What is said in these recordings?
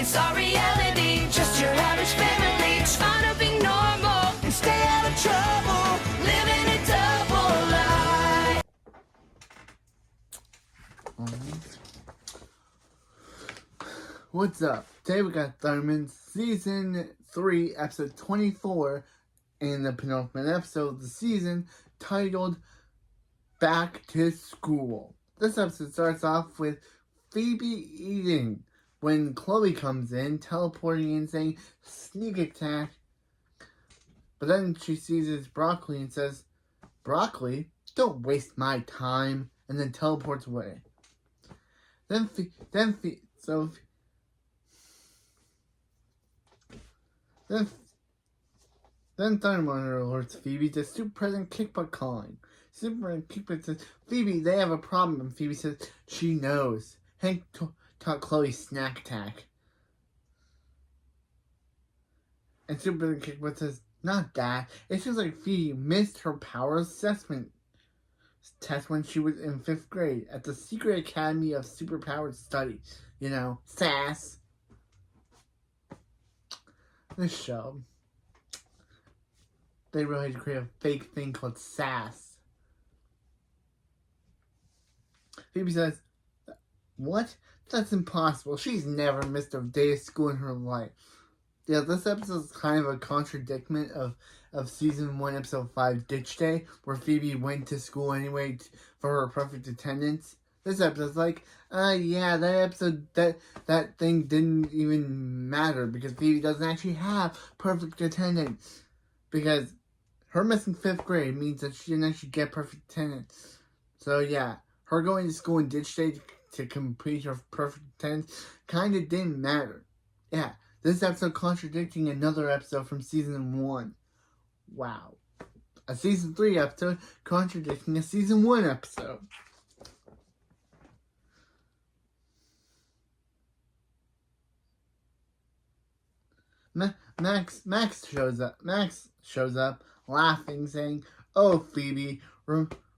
It's our reality, just your average family, trying to be normal and stay out of trouble, living a double life. What's up? Today we got Thurman Season 3, Episode 24, and the penultimate episode of the season, titled Back to School. This episode starts off with Phoebe eating when Chloe comes in, teleporting and saying, "Sneak attack." But then she sees it's broccoli and says, "Broccoli? Don't waste my time," and then teleports away. Then Thundermonitor alerts Phoebe to Super President Kickbutt calling. Super President Kickbutt says, "Phoebe, they have a problem," and Phoebe says she knows. Hank taught Chloe snack attack. And Super President Kickbutt says, "Not that. It seems like Phoebe missed her power assessment test when she was in 5th grade at the Secret Academy of Superpowered Studies. You know, SAS." This show, they really had to create a fake thing called SAS. Phoebe says, "What? That's impossible. She's never missed a day of school in her life." Yeah, this episode is kind of a contradiction of Season 1, Episode 5, Ditch Day, where Phoebe went to school anyway for her perfect attendance. This episode's like, yeah, that episode, that thing didn't even matter because Phoebe doesn't actually have perfect attendance. Because her missing 5th grade means that she didn't actually get perfect attendance. So yeah, her going to school in Ditch Day to complete her perfect attendance kind of didn't matter. Yeah, this episode contradicting another episode from Season 1. Wow. A Season 3 episode contradicting a Season 1 episode. Max shows up, laughing, saying, "Oh, Phoebe,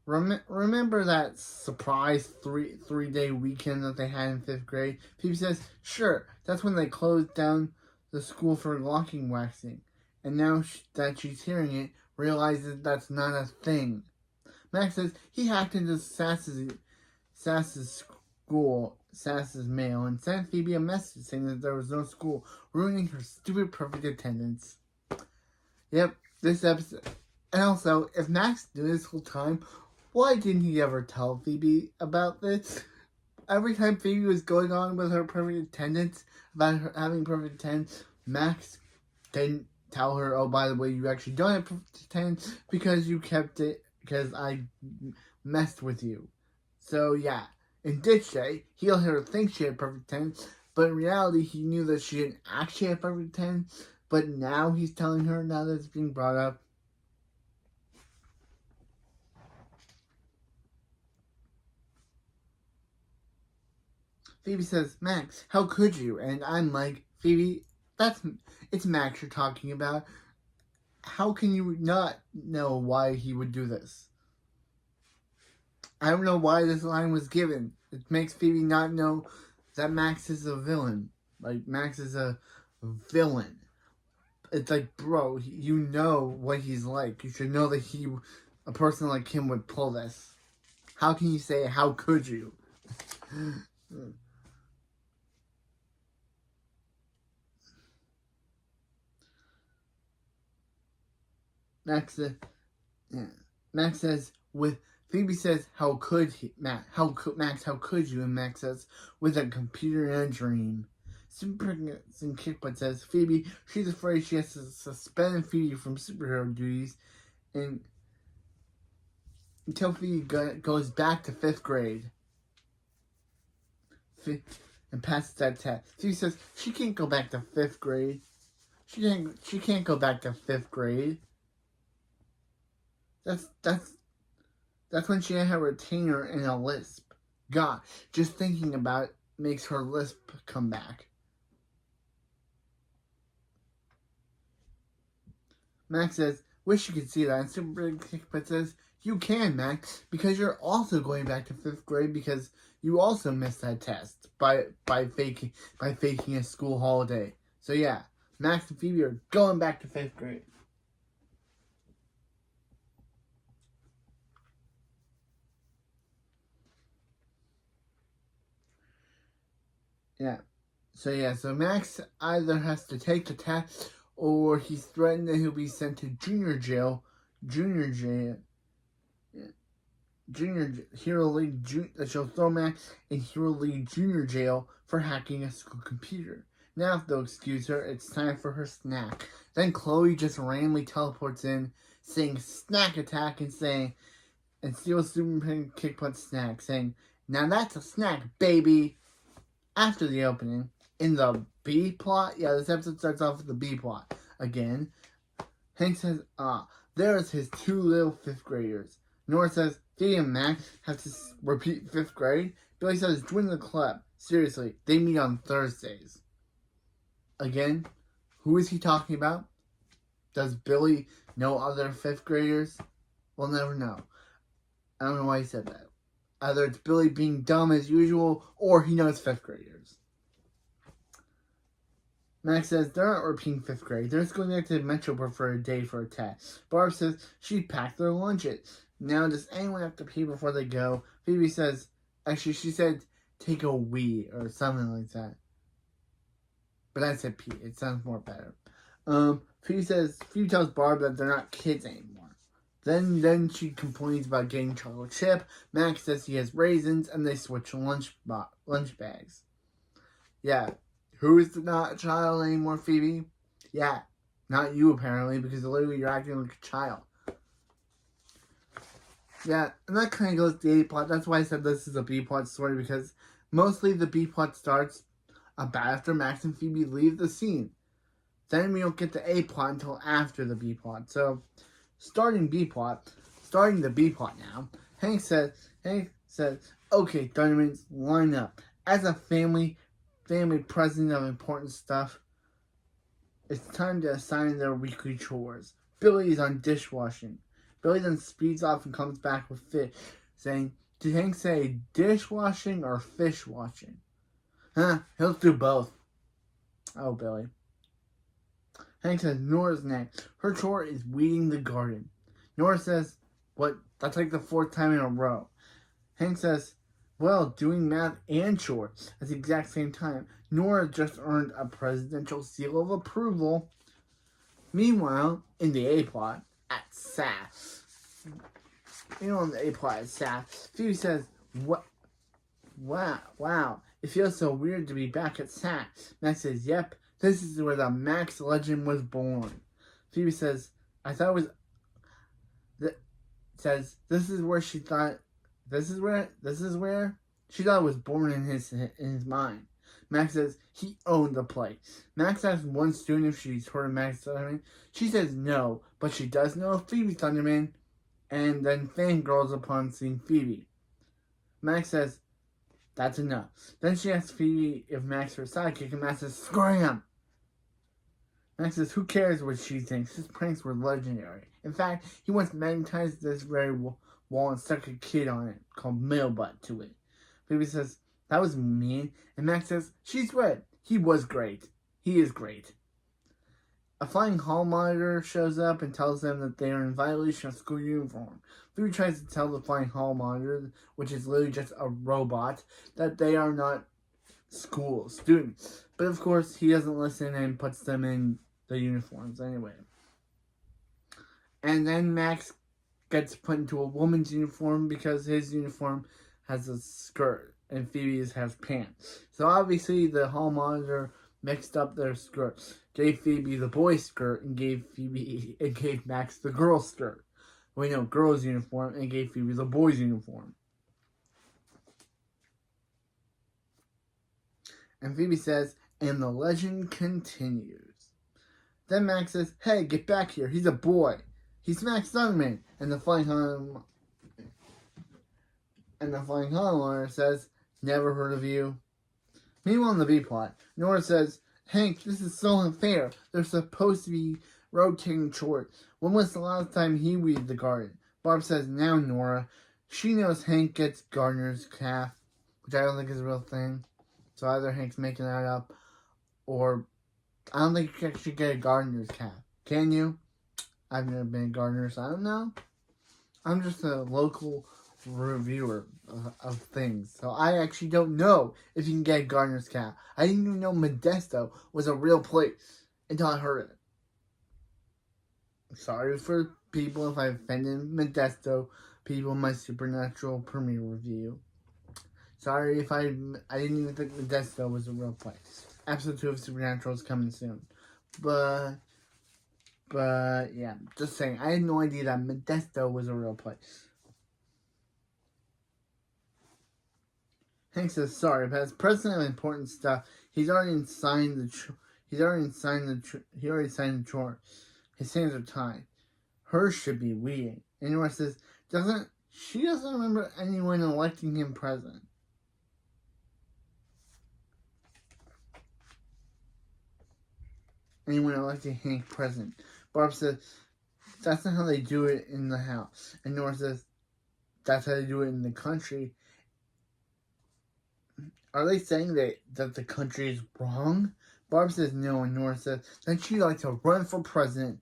remember that surprise three-day weekend that they had in 5th grade?" Phoebe says, "Sure, that's when they closed down the school for locking waxing." And now that she's hearing it, realizes that's not a thing. Max says he hacked into Sass's mail and sent Phoebe a message saying that there was no school, ruining her stupid perfect attendance. Yep, this episode. And also, if Max knew this whole time, why didn't he ever tell Phoebe about this? Every time Phoebe was going on with her perfect attendance, about her having perfect attendance, Max didn't tell her, "Oh, by the way, you actually don't have perfect attendance because you kept it, because I messed with you." So yeah. In Ditch Day, he let her think she had perfect attendance, but in reality, he knew that she didn't actually have perfect attendance, but now he's telling her, now that it's being brought up. Phoebe says, "Max, how could you?" And I'm like, "Phoebe, it's Max you're talking about. How can you not know why he would do this?" I don't know why this line was given. It makes Phoebe not know that Max is a villain. Like, Max is a villain. It's like, bro, you know what he's like. You should know that a person like him would pull this. How can you say, "How could you?" Max says, Phoebe says, "How could he, Max? How could you?" And Max says, "With a computer and a dream." Super and Kickbutt says, "Phoebe, she's afraid she has to suspend Phoebe from superhero duties and until Phoebe goes back to 5th grade and passes that test." Phoebe says she can't go back to 5th grade. She can't go back to 5th grade. That's when she had her retainer and a lisp. God, just thinking about it makes her lisp come back. Max says, "Wish you could see that." And Super Kickbutt says, You can, Max, because you're also going back to 5th grade because you also missed that test by faking a school holiday. So yeah, Max and Phoebe are going back to 5th grade. Yeah. So Max either has to take the test or he's threatened that he'll be sent to junior jail. Hero League. She'll throw Max in Hero League Junior Jail for hacking a school computer. Now, if they'll excuse her, it's time for her snack. Then Chloe just randomly teleports in, saying "snack attack" and steals Superman Kickbutt's snack, saying, "Now that's a snack, baby." After the opening, in the B plot, this episode starts off with the B plot again. Hank says, there's his 2 little 5th graders. Nora says, Phoebe and Max have to repeat 5th grade. Billy says, join the club. Seriously, they meet on Thursdays. Again, who is he talking about? Does Billy know other 5th graders? We'll never know. I don't know why he said that. Either it's Billy being dumb as usual, or he knows 5th graders. Max says they're not repeating 5th grade. They're just going back to Metroport for a day for a test. Barb says she packed their lunches. Now, does anyone have to pee before they go? Phoebe says, actually, she said take a wee or something like that. But I said pee. It sounds more better. Phoebe tells Barb that they're not kids anymore. Then she complains about getting chocolate chip. Max says he has raisins, and they switch lunch bags. Yeah. Who is not a child anymore, Phoebe? Yeah. Not you, apparently, because literally you're acting like a child. Yeah, and that kind of goes to the A plot. That's why I said this is a B plot story, because mostly the B plot starts about after Max and Phoebe leave the scene. Then we don't get the A plot until after the B plot. So, starting the B plot now. Hank says, okay, Thundermans, line up. As a family president of important stuff, it's time to assign their weekly chores. Billy is on dishwashing. Billy then speeds off and comes back with fish, saying, did Hank say dishwashing or fish washing? Huh, he'll do both. Oh, Billy. Hank says Nora's next. Her chore is weeding the garden. Nora says, what? That's like the 4th time in a row. Hank says, well, doing math and chores at the exact same time. Nora just earned a presidential seal of approval. Meanwhile, in the A plot, at SAS. In the A plot at SAS, Phoebe says, what? Wow. It feels so weird to be back at SAS. Max says, yep. This is where the Max legend was born. Phoebe says, I thought it was... this is where she thought it was born in his mind. Max says he owned the place. Max asks one student if she's heard of Max Thunderman. She says no, but she does know of Phoebe Thunderman, and then fangirls upon seeing Phoebe. Max says, that's enough. Then she asks Phoebe if Max is her sidekick, and Max says, scram! Max says, who cares what she thinks? His pranks were legendary. In fact, he once magnetized this very wall and stuck a kid on it, called Mailbutt, to it. Phoebe says, that was mean. And Max says, she's right. He was great. He is great. A flying hall monitor shows up and tells them that they are in violation of school uniform. Phoebe tries to tell the flying hall monitor, which is literally just a robot, that they are not school students. But of course, he doesn't listen and puts them in the uniforms anyway. And then Max gets put into a woman's uniform because his uniform has a skirt and Phoebe's has pants. So obviously the hall monitor mixed up their skirts, gave Phoebe the boy skirt and gave Max the girl skirt. Girl's uniform, and gave Phoebe the boy's uniform. And Phoebe says, and the legend continues. Then Max says, hey, get back here, he's a boy. He's Max Thunderman. And the flying hall monitor says, never heard of you. Meanwhile, in the B plot, Nora says, Hank, this is so unfair. They're supposed to be rotating chores. When was the last time he weeded the garden? Barb says, now Nora. She knows Hank gets Gardner's calf, which I don't think is a real thing. So either Hank's making that up, or I don't think you can actually get a Gardner's calf. Can you? I've never been a gardener, so I don't know. I'm just a local reviewer of things, so I actually don't know if you can get a gardener's calf. I didn't even know Modesto was a real place until I heard it. Sorry for people if I offended Modesto people in my Supernatural premiere review. Sorry if I didn't even think Modesto was a real place. Episode 2 of Supernatural is coming soon. But yeah, just saying, I had no idea that Modesto was a real place. Hank says, sorry, but as president of important stuff, he's already signed the chores. His hands are tied. Hers should be weeding. And Nora says, she doesn't remember anyone electing him president. Anyone electing Hank president. Barb says, that's not how they do it in the house. And Nora says, that's how they do it in the country. Are they saying that the country is wrong? Barb says no, and Nora says, then she'd like to run for president.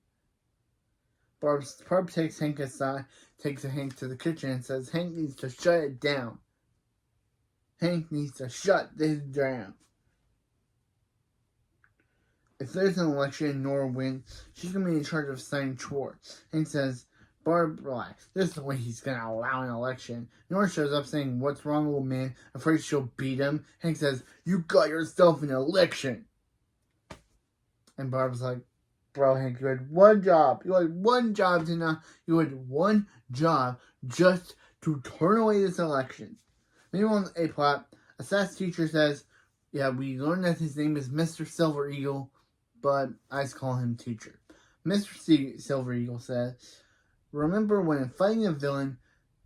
Barb takes Hank aside, takes Hank to the kitchen and says, Hank needs to shut it down. Hank needs to shut this down. If there's an election and Nora wins, she's going to be in charge of signing chores. Hank says, Barb, relax. There's no way he's going to allow an election. Nora shows up saying, what's wrong, old man? Afraid she'll beat him. Hank says, you got yourself an election. And Barb's like, bro, Hank, you had one job. You had one job just to turn away this election. Meanwhile, on A plot, a SAS teacher says, yeah, we learned that his name is Mr. Silver Eagle, but I just call him teacher. Mr. Silver Eagle says, remember when fighting a villain,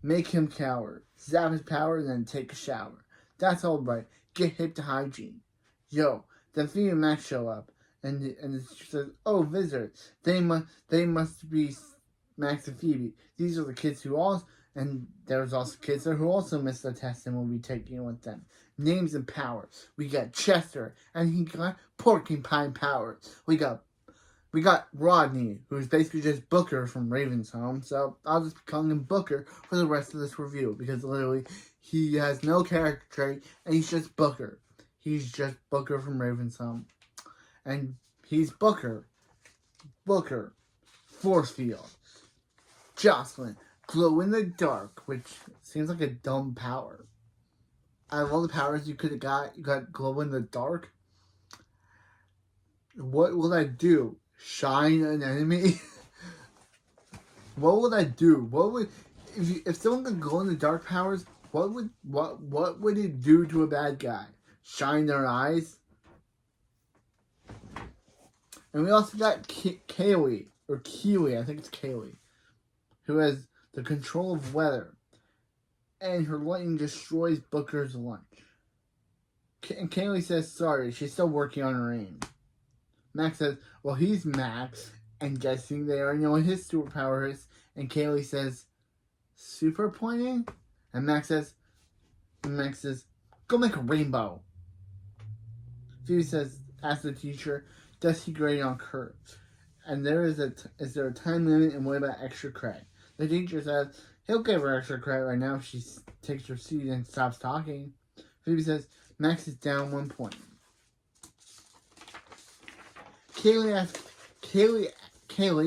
make him coward, zap his power, and then take a shower. That's all right. Get hip to hygiene. Yo, then Phoebe and Max show up. And the teacher says, oh, visitors. They must be Max and Phoebe. These are the kids and there's also kids there who also missed the test and will be taking it with them. Names and powers. We got Chester, and he got porcupine powers. We got Rodney, who's basically just Booker from Raven's Home. So I'll just be calling him Booker for the rest of this review, because literally he has no character trait, and he's just Booker. He's just Booker from Raven's Home. And he's Booker, Force Field, Jocelyn, Glow in the Dark, which seems like a dumb power. Out of all the powers you could have got, you got Glow in the Dark. What will that do? Shine an enemy? What will that do? If someone could glow in the dark powers, what would it do to a bad guy? Shine their eyes? And we also got Kaylee, I think it's Kaylee, who has the control of weather. And her lightning destroys Booker's lunch. And Kaylee says sorry, she's still working on her aim. Max says, well, he's Max, and guessing they already know what his superpower is. And Kaylee says, super pointing? And Max says, go make a rainbow. Phoebe says, ask the teacher, does he grade on curves? And is there a time limit, and what about extra credit? The teacher says, he'll give her extra credit right now if she takes her seat and stops talking. Phoebe says, Max is down 1 point. Kaylee,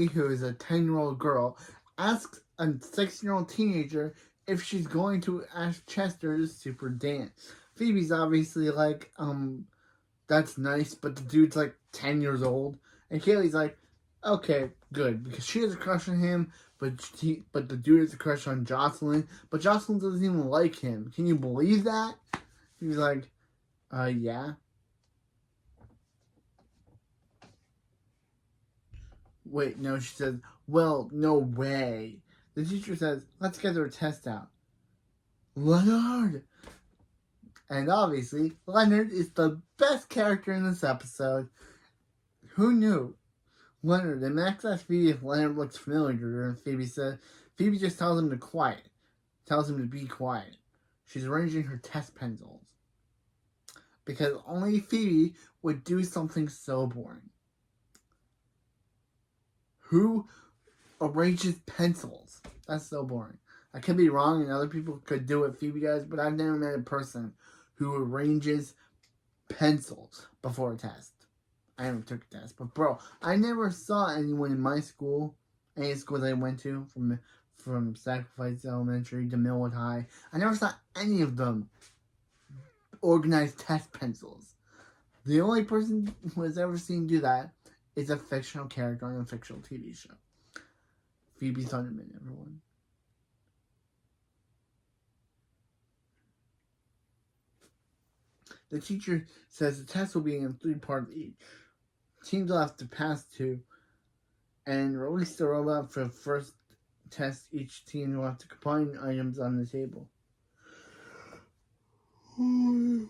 who is a 10-year-old girl, asks a 16-year-old teenager if she's going to ask Chester to super dance. Phoebe's obviously like, that's nice, but the dude's like 10 years old. And Kaylee's like, okay, good, because she has a crush on him, but the dude has a crush on Jocelyn, but Jocelyn doesn't even like him. Can you believe that? He's like, yeah. Wait, no, she says, well, no way. The teacher says, let's get her test out. Leonard! And obviously, Leonard is the best character in this episode. Who knew? Leonard, and Max asked Phoebe if Leonard looks familiar, and Phoebe said, Phoebe just tells him to be quiet. She's arranging her test pencils. Because only Phoebe would do something so boring. Who arranges pencils? That's so boring. I could be wrong and other people could do what Phoebe does, but I've never met a person who arranges pencils before a test. I never took a test, but bro, I never saw anyone in my school, any school that I went to, from Sacrifice Elementary to Millwood High, I never saw any of them organize test pencils. The only person who has ever seen do that is a fictional character on a fictional TV show. Phoebe Thunderman, everyone. The teacher says the test will be in 3 parts each. Teams will have to pass 2 and release the robot for the first test. Each team will have to combine items on the table. On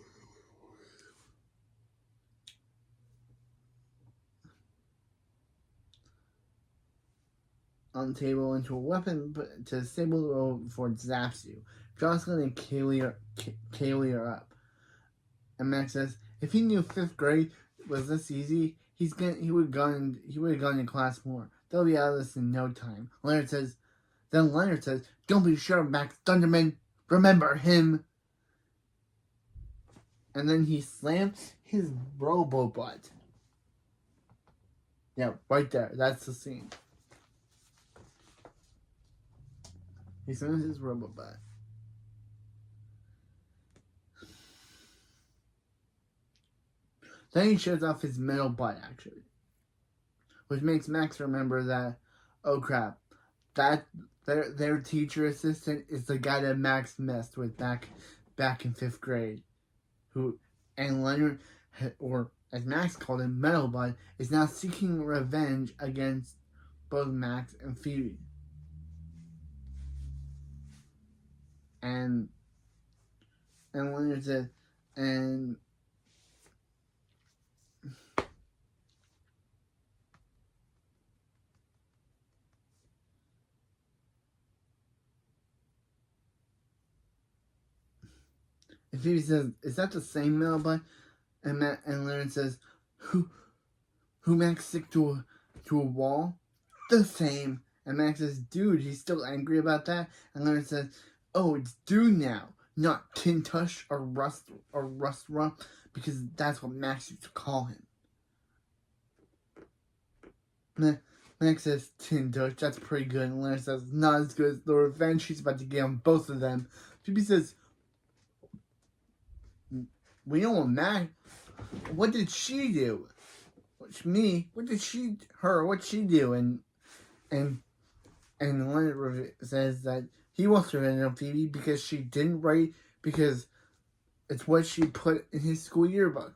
the table into a weapon to disable the robot before it zaps you. Jocelyn and Kaylee are up. And Max says, if he knew 5th grade was this easy, he would have gone in class more. They'll be out of this in no time. Leonard says, don't be sure, Max Thunderman. Remember him. And then he slams his robo-butt. Yeah, right there. That's the scene. He slams his robo-butt. Then he shows off his metal butt, actually. Which makes Max remember that, oh crap, that their teacher assistant is the guy that Max messed with back in 5th grade. And Leonard, or as Max called him, Metal Butt, is now seeking revenge against both Max and Phoebe. And Leonard said, and Phoebe says, is that the same Metal Butt? And Leonard says, who Max stick to a wall? The same. And Max says, dude, he's still angry about that? And Leonard says, oh, it's dude now, not Tintush or Rust Rump, because that's what Max used to call him. Max says, Tintush, that's pretty good. And Leonard says, not as good as the revenge she's about to get on both of them. Phoebe says, we know what did she do? What'd she do? And Leonard says that he wants revenge on Phoebe because she didn't write, because it's what she put in his school yearbook,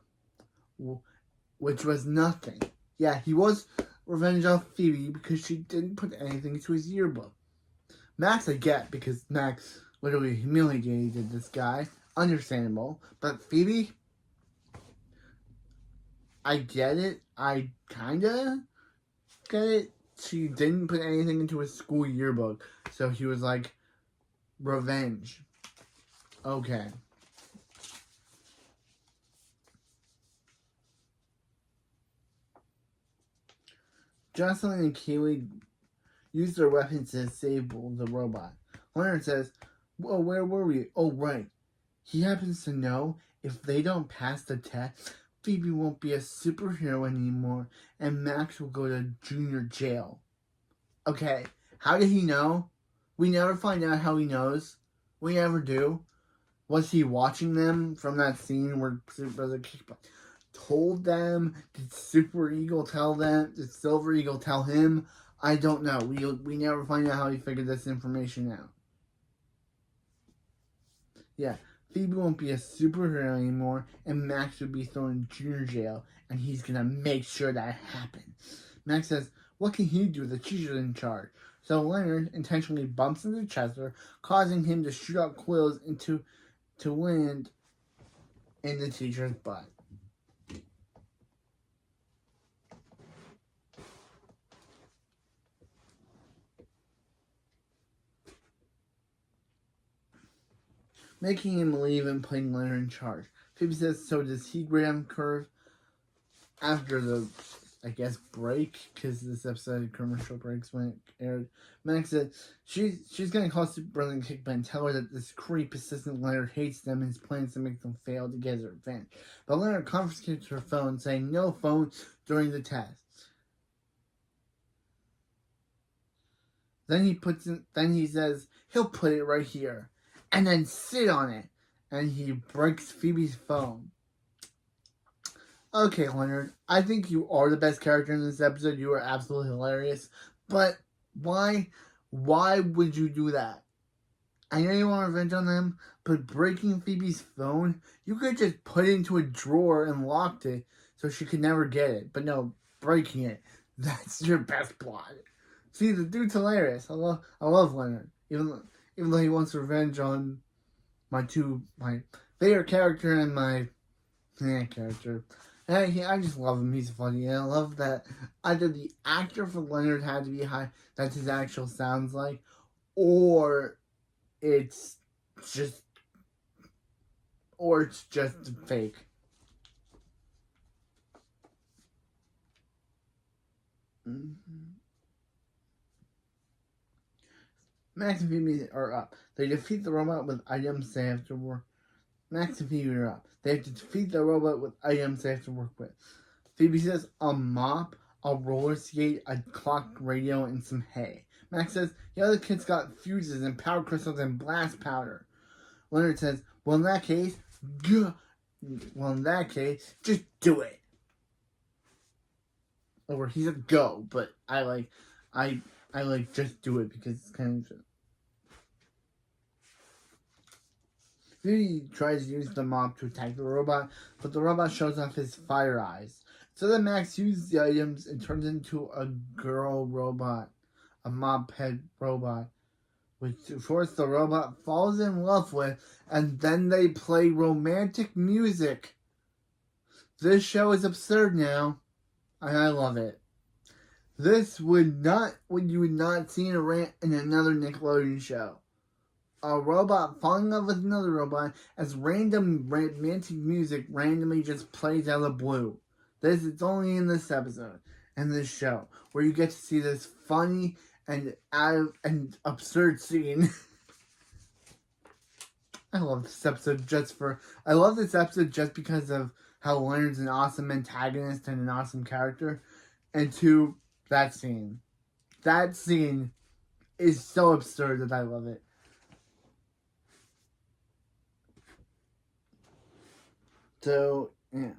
which was nothing. Yeah, he was revenge on Phoebe because she didn't put anything to his yearbook. Max I get, because Max literally humiliated this guy. Understandable. But Phoebe, I get it. I kinda get it. She didn't put anything into his school yearbook. So he was like, revenge. Okay. Jocelyn and Kaylee use their weapons to disable the robot. Leonard says, well, where were we? Oh, right. He happens to know if they don't pass the test, Phoebe won't be a superhero anymore, and Max will go to junior jail. Okay, how did he know? We never find out how he knows. We never do. Was he watching them from that scene where Brother Kickbutt told them? Did Super Eagle tell them? Did Silver Eagle tell him? I don't know. We never find out how he figured this information out. Yeah. Phoebe won't be a superhero anymore, and Max will be thrown in junior jail, and he's gonna make sure that happens. Max says, what can he do? The teacher's in charge. So Leonard intentionally bumps into Chester, causing him to shoot out quills to land in the teacher's butt. making him leave and putting Leonard in charge. Phoebe says, so does he grab Curve after the, I guess, break, because this episode of commercial breaks when it aired. Max said she's going to call Super Brother and Kickback and tell her that this creep assistant Leonard hates them and plans to make them fail to get her revenge. But Leonard confiscates her phone, saying no phone during the test. Then he says he'll put it right here, and then sit on it, and he breaks Phoebe's phone. Okay, Leonard, I think you are the best character in this episode. You are absolutely hilarious. But why would you do that? I know you want revenge on them, but breaking Phoebe's phone, you could just put it into a drawer and locked it so she could never get it. But no, breaking it, that's your best plot. See, the dude's hilarious. I love Leonard. Even though he wants revenge on my favorite character and my character. I just love him. He's funny. And I love that either the actor for Leonard had to be high, that's his actual sounds like, or it's just fake. Max and Phoebe are up. They defeat the robot with items they have to work. Max and Phoebe are up. They have to defeat the robot with items they have to work with. Phoebe says a mop, a roller skate, a clock radio, and some hay. Max says the other kids got fuses and power crystals and blast powder. Leonard says, well in that case, just do it. Or he said go, but I like just do it because it's kind of. Phoebe tries to use the mop to attack the robot, but the robot shows off his fire eyes. So then Max uses the items and turns into a girl robot, a mop head robot, which of course the robot falls in love with, and then they play romantic music. This show is absurd now, and I love it. This would you would not see in another Nickelodeon show. A robot falling in love with another robot as random romantic music randomly just plays out of the blue. It's only in this episode and this show where you get to see this funny and absurd scene. I love this episode just because of how Leonard's an awesome antagonist and an awesome character, and two, that scene. That scene is so absurd that I love it. So, yeah.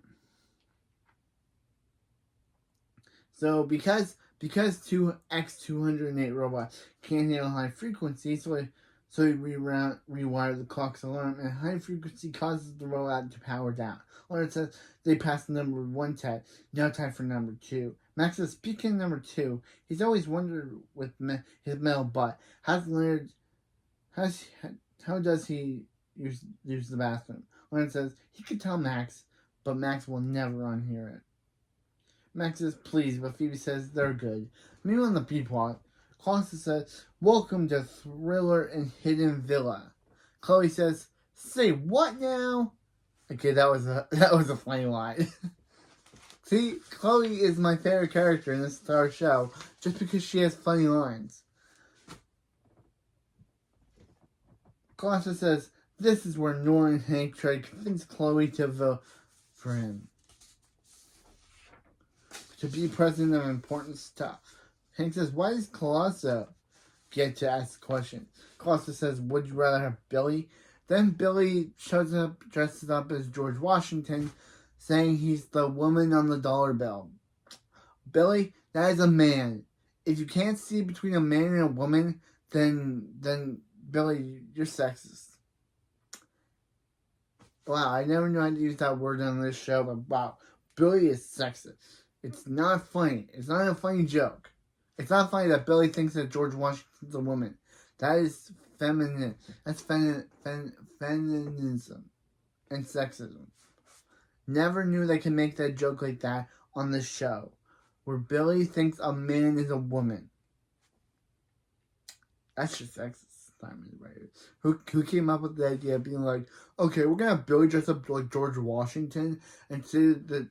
So, because two X208 robots can't handle high frequency, so we rewire the clock's alarm, and high frequency causes the robot to power down. Leonard says they passed the number 1 test, now time for number 2. Max says, speaking of number 2, he's always wondered with his metal butt, how does he use the bathroom? Leonard says he could tell Max, but Max will never unhear it. Max says please, but Phoebe says they're good. Meanwhile in the B-plot, Costa says, welcome to Thriller and Hidden Villa. Chloe says, say what now? Okay, that was a funny line. See, Chloe is my favorite character in this entire show, just because she has funny lines. Costa says, this is where Nora and Hank try to convince Chloe to vote for him. To be president of important stuff. Hank says, why does Colosso get to ask the question? Colosso says, would you rather have Billy? Then Billy shows up, dresses up as George Washington, saying he's the woman on the dollar bill. Billy, that is a man. If you can't see between a man and a woman, then Billy, you're sexist. Wow, I never knew how to use that word on this show, but wow, Billy is sexist. It's not funny. It's not a funny joke. It's not funny that Billy thinks that George Washington's a woman. That is feminine. That's feminism and sexism. Never knew they could make that joke like that on this show, where Billy thinks a man is a woman. That's just sexist. Simon writer, who came up with the idea of being like, okay, we're gonna have Billy dress up like George Washington and say that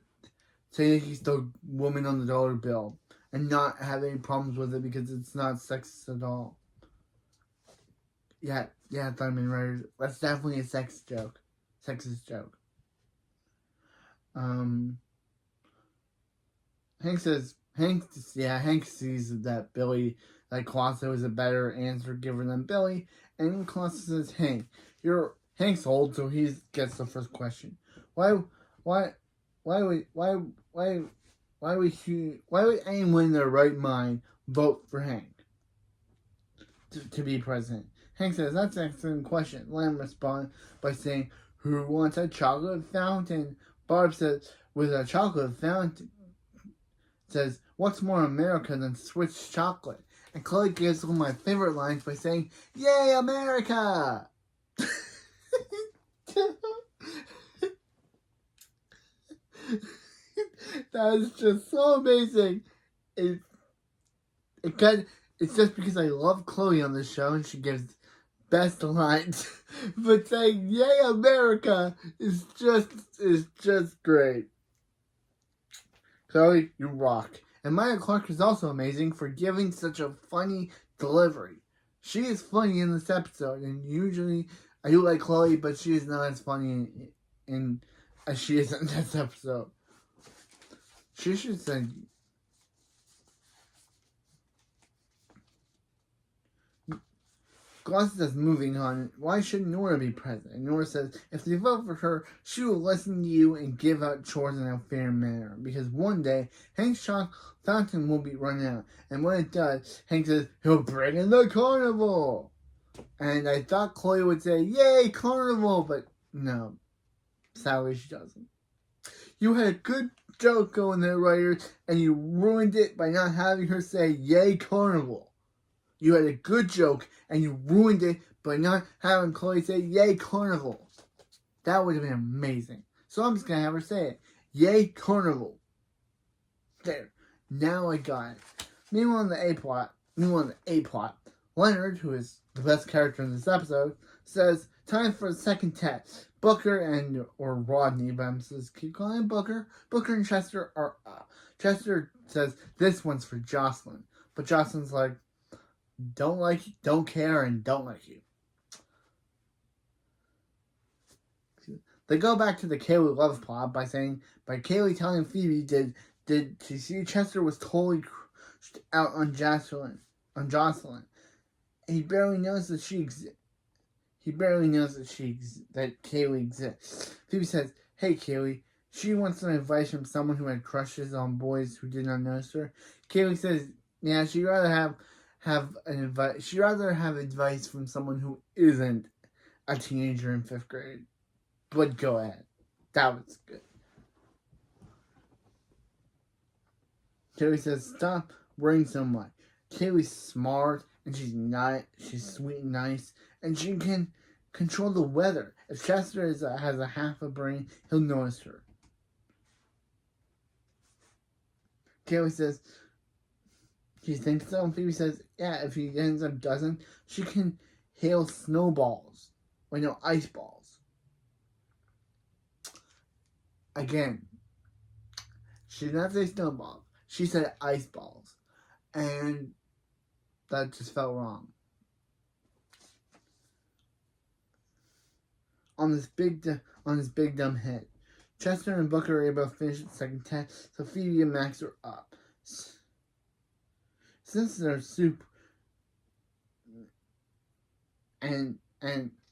he's the woman on the dollar bill and not have any problems with it because it's not sexist at all. Yeah, Simon writer, that's definitely a sexist joke. Hank sees that Colossus is a better answer giver than Billy, and Colossus says, Hank, Hank's old, so he gets the first question. Why would anyone in their right mind vote for Hank to be president? Hank says, that's an excellent question. Lamb responds by saying, who wants a chocolate fountain? Barb says, with a chocolate fountain. Says, what's more America than Swiss chocolate? And Chloe gives one of my favorite lines by saying, yay, America! That is just so amazing. It's just because I love Chloe on the show and she gives best lines. But saying yay America is just great. Chloe, you rock. And Maya Clark is also amazing for giving such a funny delivery. She is funny in this episode, and usually I do like Chloe, but she is not as funny as she is in this episode. She should say, Gloss says, moving on, why should Nora be president? And Nora says, if you vote for her, she will listen to you and give out chores in a fair manner. Because one day, Hank's chocolate fountain will be run out. And when it does, Hank says, he'll bring in the carnival. And I thought Chloe would say, yay, carnival. But no, sadly she doesn't. You had a good joke going there, writers, and you ruined it by not having her say, yay, carnival. You had a good joke, and you ruined it by not having Chloe say, yay, carnival. That would have been amazing. So I'm just going to have her say it. Yay, carnival. There. Now I got it. Meanwhile, in the A plot, Leonard, who is the best character in this episode, says, time for the second test. Booker or Rodney, but I'm supposed to keep calling him Booker. Booker and Chester are up. Chester says, this one's for Jocelyn. But Jocelyn's like, don't like you, don't care, and don't like you. They go back to the Kaylee love plot by Kaylee telling Phoebe did she see Chester was totally out on Jocelyn. He barely knows that that Kaylee exists. Phoebe says, hey Kaylee, she wants some advice from someone who had crushes on boys who did not notice her. Kaylee says, yeah, she'd rather have advice from someone who isn't a teenager in 5th grade. But go ahead. That was good. Kaylee says, stop worrying so much. Kaylee's smart and she's sweet and nice, and she can control the weather. If Chester has a half a brain, he'll notice her. Kaylee says, do you think so? And Phoebe says, yeah, if he ends up doesn't, she can hail snowballs. Ice balls. Again, she did not say snowballs. She said ice balls. And that just felt wrong. On this big dumb head. Chester and Booker are able to finish the second test, so Phoebe and Max are up. Since they're super, and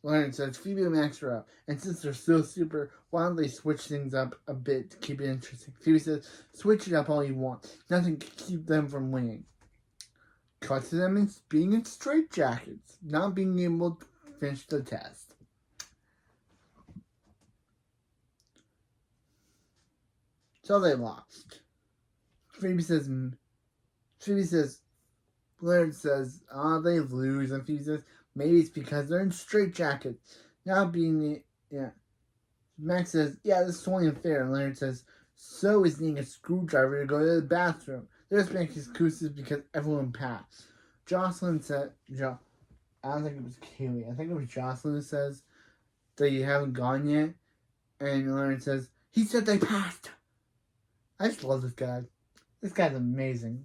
Leonard says Phoebe and Max are up, and since they're so super, why don't they switch things up a bit to keep it interesting? Phoebe says, switch it up all you want. Nothing can keep them from winning. Cut to them being in straitjackets, not being able to finish the test. So they lost. Phoebe says, Leonard says, they lose. And Phoebe says, maybe it's because they're in straitjackets. Not being, yeah. Max says, yeah, this is totally unfair. And Leonard says, so is needing a screwdriver to go to the bathroom. They're just making excuses because everyone passed. Jocelyn says, I don't think it was Kaylee. I think it was Jocelyn who says that you haven't gone yet. And Leonard says, he said they passed. I just love this guy. This guy's amazing.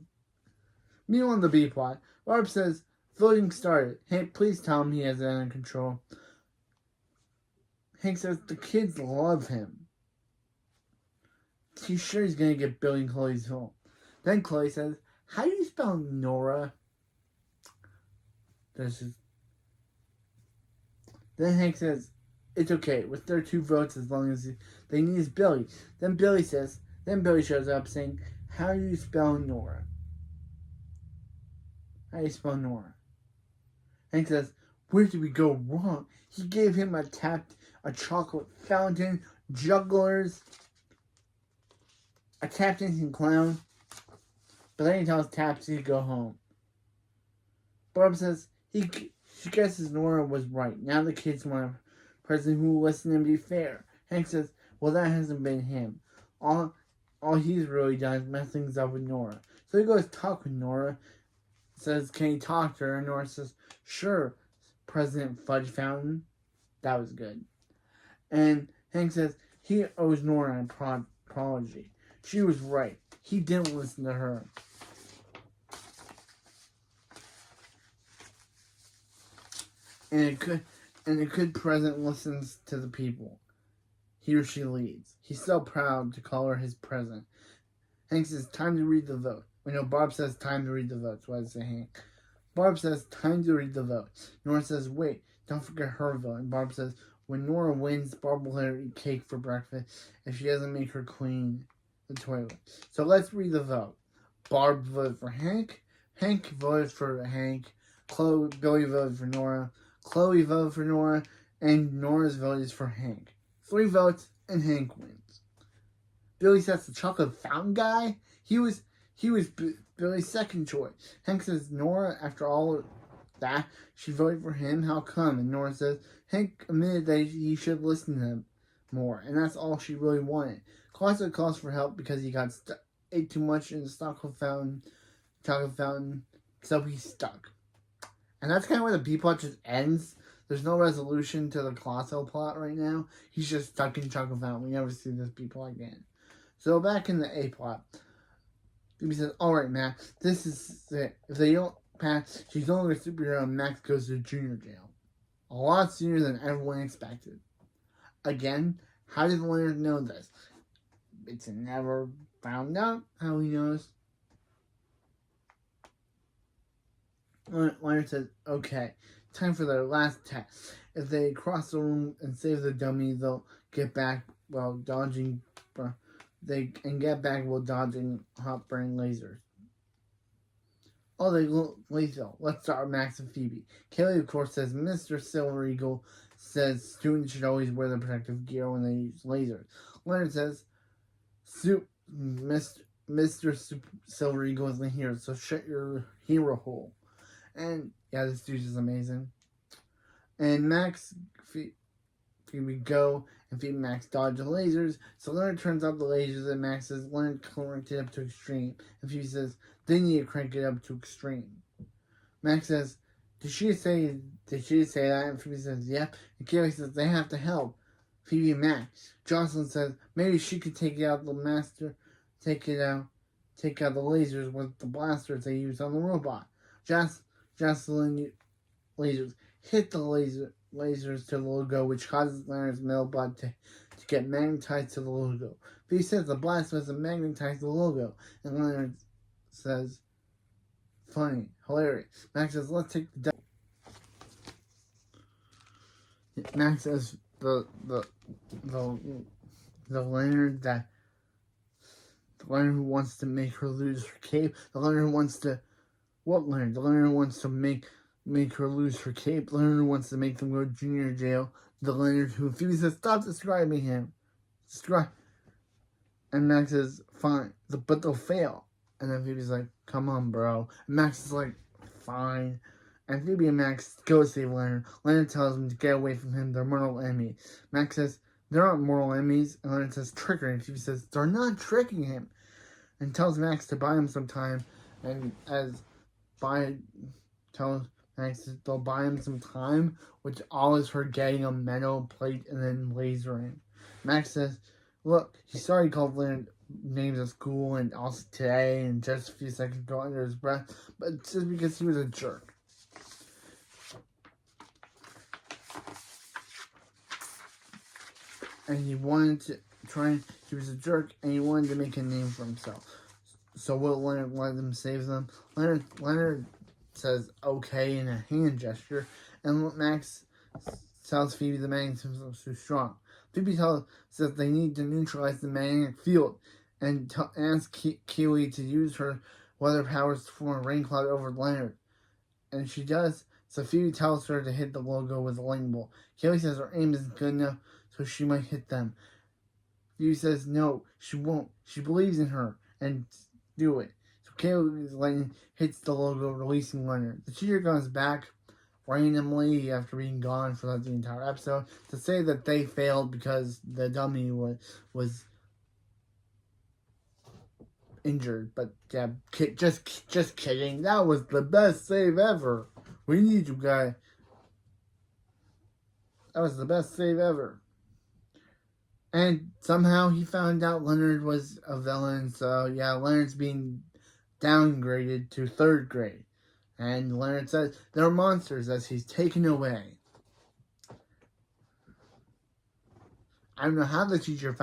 Meanwhile, in the B plot, Barb says, voting started. Hank, please tell him he has it under control. Hank says the kids love him. He's sure he's going to get Billy and Chloe's home. Then Chloe says, how do you spell Nora? Then Hank says, it's okay. With their 2 votes, as long as they need is Billy. Then Billy shows up saying, how do you spell Nora? How do you spell Nora? Hank says, where did we go wrong? He gave him a chocolate fountain, jugglers, a tap dancing clown. But then he tells Tapsy to go home. Barb says she guesses Nora was right. Now the kids want a president who will listen and be fair. Hank says, well, that hasn't been him. All he's really done is mess things up with Nora. So he goes talk with Nora. Says, can he talk to her? And Nora says, sure, President Fudge Fountain. That was good. And Hank says he owes Nora an apology. She was right. He didn't listen to her. And a good president listens to the people. He or she leads. He's so proud to call her his president. Hank says, time to read the vote. Barb says, time to read the votes. What does it say, Hank? Barb says, time to read the vote. Nora says, wait, don't forget her vote. And Barb says, when Nora wins, Barb will let her eat cake for breakfast if she doesn't make her clean the toilet. So let's read the vote. Barb voted for Hank. Hank voted for Hank. Billy voted for Nora. Chloe voted for Nora. And Nora's vote is for Hank. 3 votes, and Hank wins. Billy says the chocolate fountain guy. He was Billy's second choice. Hank says, Nora, after all of that, she voted for him. How come? And Nora says, Hank admitted that he should listen to him more. And that's all she really wanted. Closet calls for help because he ate too much in the chocolate fountain, so he's stuck. And that's kind of where the B plot just ends. There's no resolution to the Colossal plot right now. He's just stuck in chocolate fountain. We never see this B plot again. So back in the A plot, Phoebe says, alright, Max, this is it. If they don't pass, she's no longer a superhero and Max goes to junior jail. A lot sooner than everyone expected. Again, how did Leonard know this? It's never found out how he knows. Leonard says, okay, time for their last test. If they cross the room and save the dummy, they'll get back while dodging hot burning lasers. Oh, they look lethal. Let's start with Max and Phoebe. Kaylee, of course, says Mr. Silver Eagle says students should always wear the protective gear when they use lasers. Leonard says, Mr. Silver Eagle isn't here, so shut your hero hole. And yeah, this dude is amazing. And Max, Phoebe go, and Phoebe and Max dodge the lasers. So Leonard turns off the lasers, and Max says, Leonard cranked it up to extreme. And Phoebe says, they need to crank it up to extreme. Max says, did she say that? And Phoebe says, yep. And Kaylee says, they have to help Phoebe and Max. Jocelyn says, maybe she could take out the lasers with the blasters they use on the robot. Jocelyn lasers hit the lasers to the logo, which causes Leonard's metal bot to get magnetized to the logo. Phoebe says the blast wasn't magnetized to the logo, and Leonard says, funny, hilarious. Max says, let's take the Max says the Leonard who wants to make her lose her cape. The Leonard who wants to what Leonard? The Leonard who wants to make her lose her cape. The Leonard who wants to make them go to junior jail. The Leonard who Phoebe says, stop describing him. And Max says, fine, but they'll fail. And then Phoebe's like, come on, bro. And Max is like, fine. And Phoebe and Max go save Leonard. Leonard tells them to get away from him. They're mortal enemies. Max says, they're not mortal enemies. And Leonard says, trickery. And Phoebe says, they're not tricking him. And tells Max to buy him some time. And tells Max says they'll buy him some time, which all is her getting a metal plate and then lasering. Max says, look, he's sorry he called Leonard names at school and also today and just a few seconds ago under his breath, but it's just because he was a jerk. And he wanted to he was a jerk and he wanted to make a name for himself. So will Leonard let them save them? Leonard says okay in a hand gesture, and Max tells Phoebe the magnetic system is too strong. Phoebe says they need to neutralize the magnetic field and asks Keely to use her weather powers to form a rain cloud over Leonard. And she does, so Phoebe tells her to hit the logo with a lightning bolt. Keely says her aim isn't good enough, so she might hit them. Phoebe says no, she won't. She believes in her and do it. So Keely's lightning hits the logo, releasing Leonard. The teacher comes back randomly after being gone for the entire episode to say that they failed because the dummy was injured. But yeah, just kidding. That was the best save ever. We need you guys. That was the best save ever. And somehow he found out Leonard was a villain, so yeah, Leonard's being downgraded to 3rd grade. And Leonard says they're monsters as he's taken away. I don't know how the teacher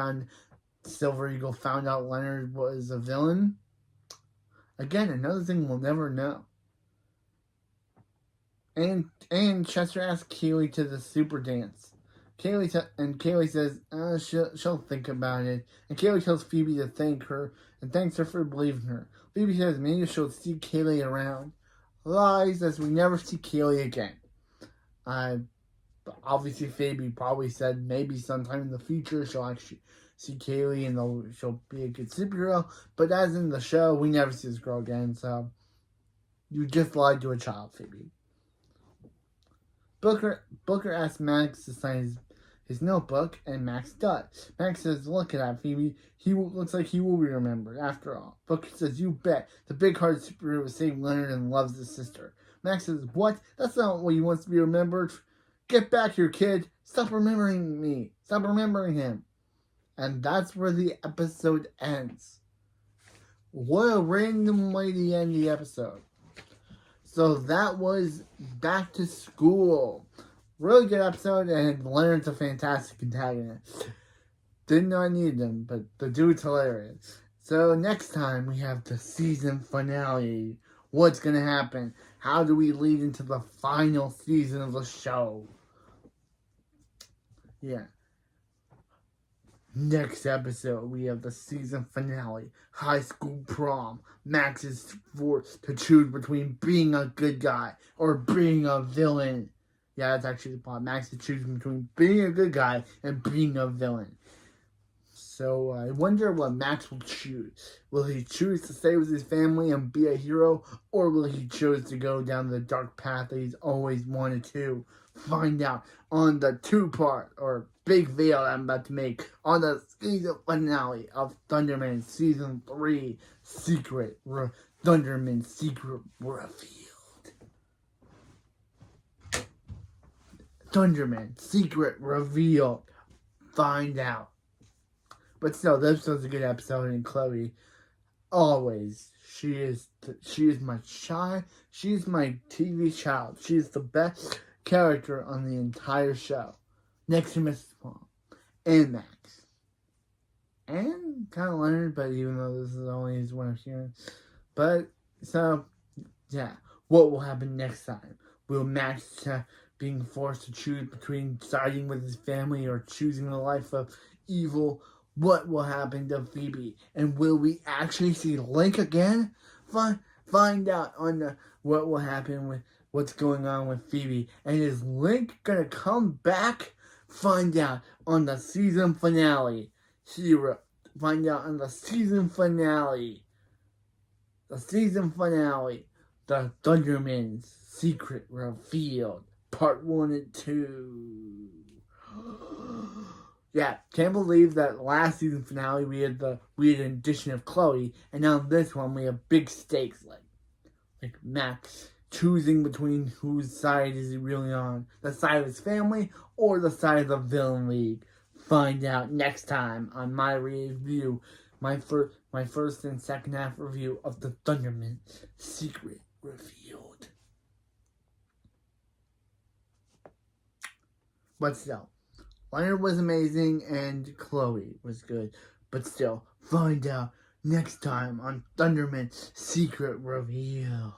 Silver Eagle found out Leonard was a villain. Again, another thing we'll never know. And Chester asks Keely to the super dance. Kaylee says she'll think about it. And Kaylee tells Phoebe to thank her and thanks her for believing her. Phoebe says maybe she'll see Kaylee around. Lies as we never see Kaylee again. Obviously Phoebe probably said maybe sometime in the future she'll actually see Kaylee and she'll be a good superhero. But as in the show, we never see this girl again. So you just lied to a child, Phoebe. Booker asks Max to sign his notebook, and Max does. Max says, look at that, Phoebe. Looks like he will be remembered, after all. Booker says, you bet. The big-hearted superhero saved Leonard and loves his sister. Max says, what? That's not what he wants to be remembered. Get back here, kid. Stop remembering me. Stop remembering him. And that's where the episode ends. What a random way to end the episode. So that was Back to School. Really good episode, and Leonard's a fantastic antagonist. Didn't know I needed him, but the dude's hilarious. So next time we have the season finale. What's going to happen? How do we lead into the final season of the show? Yeah. Next episode, we have the season finale, high school prom. Max is forced to choose between being a good guy or being a villain. Yeah, that's actually the plot. Max is choosing between being a good guy and being a villain. So I wonder what Max will choose. Will he choose to stay with his family and be a hero, or will he choose to go down the dark path that he's always wanted to? Find out on the 2-part or big video I'm about to make on the season finale of Thunderman Season 3 Thunderman Secret Revealed. Thunderman Secret Revealed. Find out. But still, this was a good episode, and Chloe, always, she is my child. She's my TV child. She's the best character on the entire show, next to Mrs. Mom and Max, and kind of Leonard. But even though this is only his one of hearing, but so yeah, what will happen next time? Will Max being forced to choose between siding with his family or choosing a life of evil? What will happen to Phoebe? And will we actually see Link again? Find out on what will happen with what's going on with Phoebe. And is Link gonna come back? Find out on the season finale. Find out on the season finale. The season finale. The Thunderman's Secret Revealed. Part 1 and 2. Yeah, can't believe that last season finale we had an addition of Chloe, and now this one we have big stakes like Max choosing between whose side is he really on. The side of his family or the side of the villain league. Find out next time on my review. My first and second half review of the Thunderman Secret Revealed. But still, Leonard was amazing and Chloe was good. But still, find out next time on Thunderman Secret Reveal.